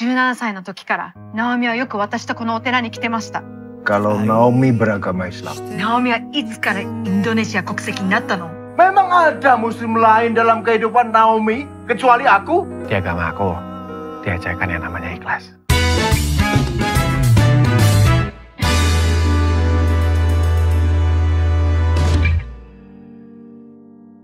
17歳の時からナオミはよく私とこのお寺に来てました。 Kalau Naomi beragama Islam. ナオミはいつからインドネシア国籍になったの? Memang ada muslim lain dalam kehidupan Naomi kecuali aku? Di agama aku diajarkan yang namanya ikhlas.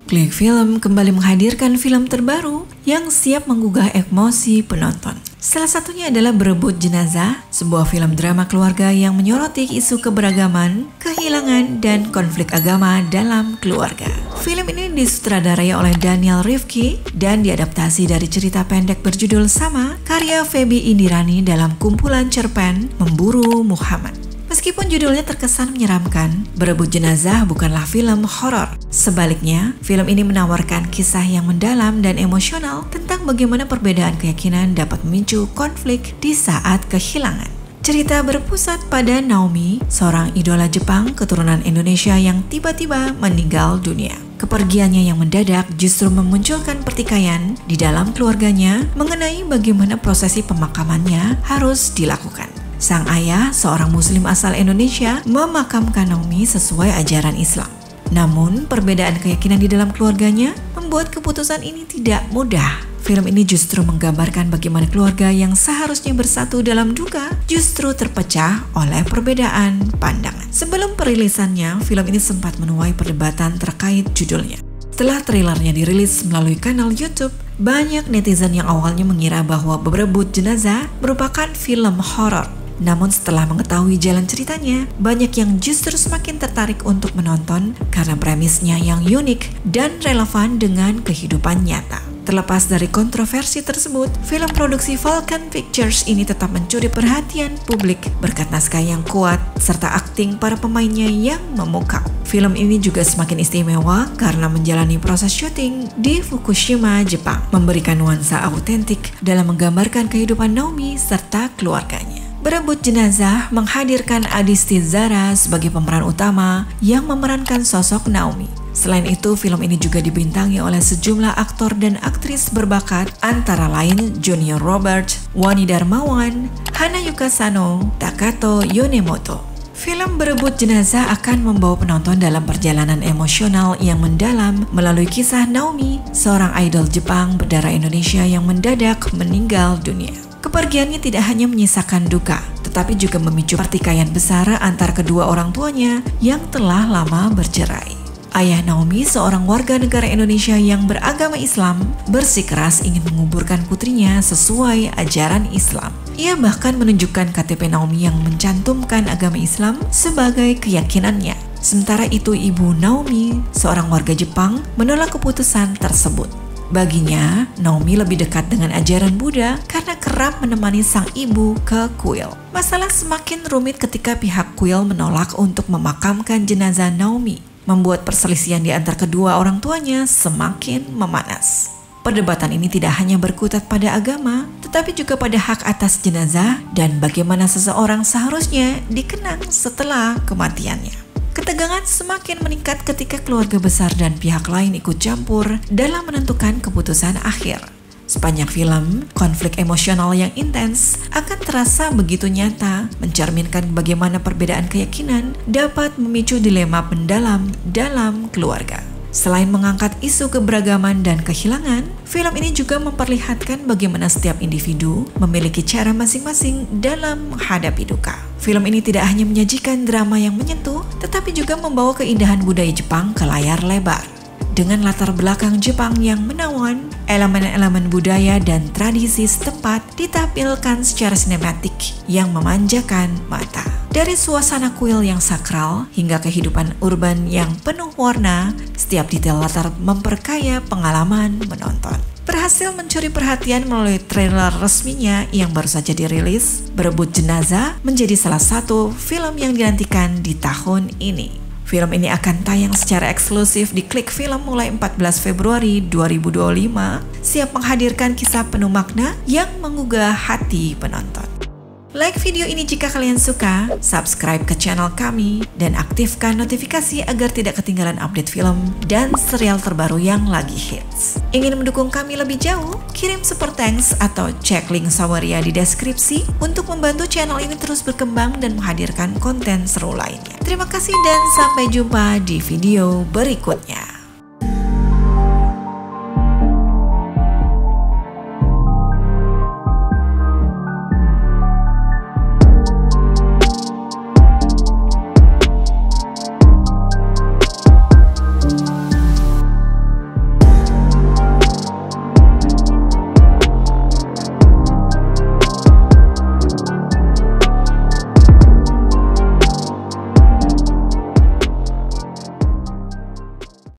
Klik Film kembali menghadirkan film terbaru yang siap menggugah emosi penonton. Salah satunya adalah Berebut Jenazah, sebuah film drama keluarga yang menyoroti isu keberagaman, kehilangan, dan konflik agama dalam keluarga. Film ini disutradarai oleh Daniel Rifki dan diadaptasi dari cerita pendek berjudul sama karya Feby Indirani dalam kumpulan cerpen Memburu Muhammad. Meskipun judulnya terkesan menyeramkan, Berebut Jenazah bukanlah film horor. Sebaliknya, film ini menawarkan kisah yang mendalam dan emosional tentang bagaimana perbedaan keyakinan dapat memicu konflik di saat kehilangan. Cerita berpusat pada Naomi, seorang idola Jepang keturunan Indonesia yang tiba-tiba meninggal dunia. Kepergiannya yang mendadak justru memunculkan pertikaian di dalam keluarganya mengenai bagaimana prosesi pemakamannya harus dilakukan. Sang ayah, seorang muslim asal Indonesia, memakamkan Naomi sesuai ajaran Islam. Namun, perbedaan keyakinan di dalam keluarganya membuat keputusan ini tidak mudah. Film ini justru menggambarkan bagaimana keluarga yang seharusnya bersatu dalam duka justru terpecah oleh perbedaan pandangan. Sebelum perilisannya, film ini sempat menuai perdebatan terkait judulnya. Setelah trailernya dirilis melalui kanal YouTube, banyak netizen yang awalnya mengira bahwa Berebut Jenazah merupakan film horor. Namun setelah mengetahui jalan ceritanya, banyak yang justru semakin tertarik untuk menonton karena premisnya yang unik dan relevan dengan kehidupan nyata. Terlepas dari kontroversi tersebut, film produksi Falcon Pictures ini tetap mencuri perhatian publik berkat naskah yang kuat serta akting para pemainnya yang memukau. Film ini juga semakin istimewa karena menjalani proses syuting di Fukushima, Jepang, memberikan nuansa autentik dalam menggambarkan kehidupan Naomi serta keluarganya. Berebut Jenazah menghadirkan Adisti Zara sebagai pemeran utama yang memerankan sosok Naomi. Selain itu, film ini juga dibintangi oleh sejumlah aktor dan aktris berbakat antara lain Junior Robert, Wani Darmawan, Hanayuka Sano, Takato Yonemoto. Film Berebut Jenazah akan membawa penonton dalam perjalanan emosional yang mendalam melalui kisah Naomi, seorang idol Jepang berdarah Indonesia yang mendadak meninggal dunia. Kepergiannya tidak hanya menyisakan duka, tetapi juga memicu pertikaian besar antar kedua orang tuanya yang telah lama bercerai. Ayah Naomi, seorang warga negara Indonesia yang beragama Islam, bersikeras ingin menguburkan putrinya sesuai ajaran Islam. Ia bahkan menunjukkan KTP Naomi yang mencantumkan agama Islam sebagai keyakinannya. Sementara itu, ibu Naomi, seorang warga Jepang, menolak keputusan tersebut. Baginya, Naomi lebih dekat dengan ajaran Buddha karena kerap menemani sang ibu ke kuil. Masalah semakin rumit ketika pihak kuil menolak untuk memakamkan jenazah Naomi, membuat perselisihan di antara kedua orang tuanya semakin memanas. Perdebatan ini tidak hanya berkutat pada agama, tetapi juga pada hak atas jenazah dan bagaimana seseorang seharusnya dikenang setelah kematiannya. Ketegangan semakin meningkat ketika keluarga besar dan pihak lain ikut campur dalam menentukan keputusan akhir. Sepanjang film, konflik emosional yang intens akan terasa begitu nyata, mencerminkan bagaimana perbedaan keyakinan dapat memicu dilema mendalam dalam keluarga. Selain mengangkat isu keberagaman dan kehilangan, film ini juga memperlihatkan bagaimana setiap individu memiliki cara masing-masing dalam menghadapi duka. Film ini tidak hanya menyajikan drama yang menyentuh, tetapi juga membawa keindahan budaya Jepang ke layar lebar. Dengan latar belakang Jepang yang menawan, elemen-elemen budaya dan tradisi setempat ditampilkan secara sinematik yang memanjakan mata. Dari suasana kuil yang sakral hingga kehidupan urban yang penuh warna, setiap detail latar memperkaya pengalaman menonton. Berhasil mencuri perhatian melalui trailer resminya yang baru saja dirilis, Berebut Jenazah menjadi salah satu film yang dinantikan di tahun ini. Film ini akan tayang secara eksklusif di Klik Film mulai 14 Februari 2025, siap menghadirkan kisah penuh makna yang menggugah hati penonton. Like video ini jika kalian suka, subscribe ke channel kami, dan aktifkan notifikasi agar tidak ketinggalan update film dan serial terbaru yang lagi hits. Ingin mendukung kami lebih jauh? Kirim super thanks atau cek link Saweria di deskripsi untuk membantu channel ini terus berkembang dan menghadirkan konten seru lainnya. Terima kasih dan sampai jumpa di video berikutnya.